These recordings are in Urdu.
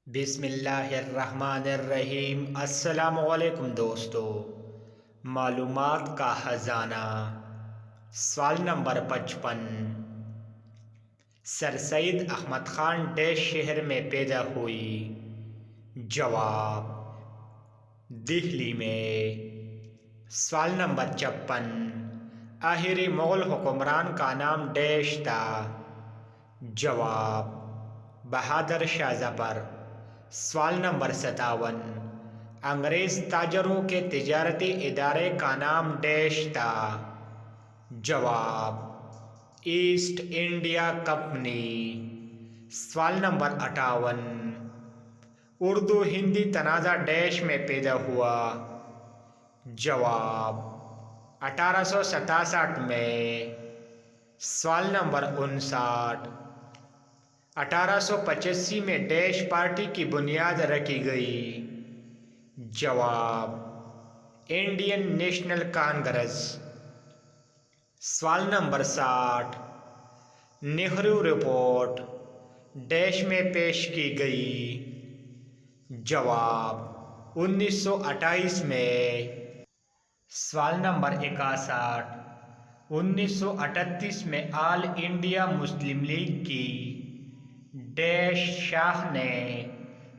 بسم اللہ الرحمن الرحیم۔ السلام علیکم دوستو، معلومات کا خزانہ۔ سوال نمبر 55، سر سید احمد خان ڈیش شہر میں پیدا ہوئی؟ جواب، دہلی میں۔ سوال نمبر 56، آخری مغل حکمران کا نام ڈیش تھا؟ جواب، بہادر شاہ ظفر۔ سوال نمبر 57، انگریز تاجروں کے تجارتی ادارے کا نام ڈیش تھا؟ جواب، ایسٹ انڈیا کمپنی۔ سوال نمبر 58، اردو ہندی تنازع ڈیش میں پیدا ہوا؟ جواب، 1867 میں۔ سوال نمبر 59، 1885 میں ڈیش پارٹی کی بنیاد رکھی گئی؟ جواب، انڈین نیشنل کانگریس۔ سوال نمبر 60، نہرو رپورٹ ڈیش میں پیش کی گئی؟ جواب، 1928 میں۔ سوال نمبر 61، 1938 میں آل انڈیا مسلم لیگ کی ڈیش شاخ نے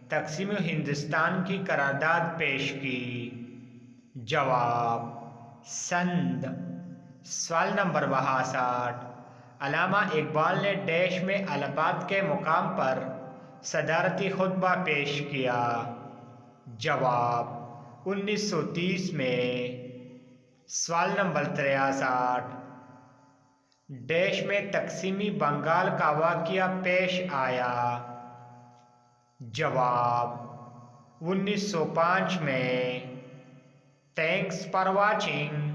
تقسیم ہندوستان کی قرارداد پیش کی؟ جواب، سندھ۔ سوال نمبر 62، علامہ اقبال نے ڈیش میں الہ آباد کے مقام پر صدارتی خطبہ پیش کیا؟ جواب، 1930 میں۔ سوال نمبر 63، ڈیش میں تقسیمی بنگال کا واقعہ پیش آیا؟ جواب، 1905 میں۔ Thanks for watching.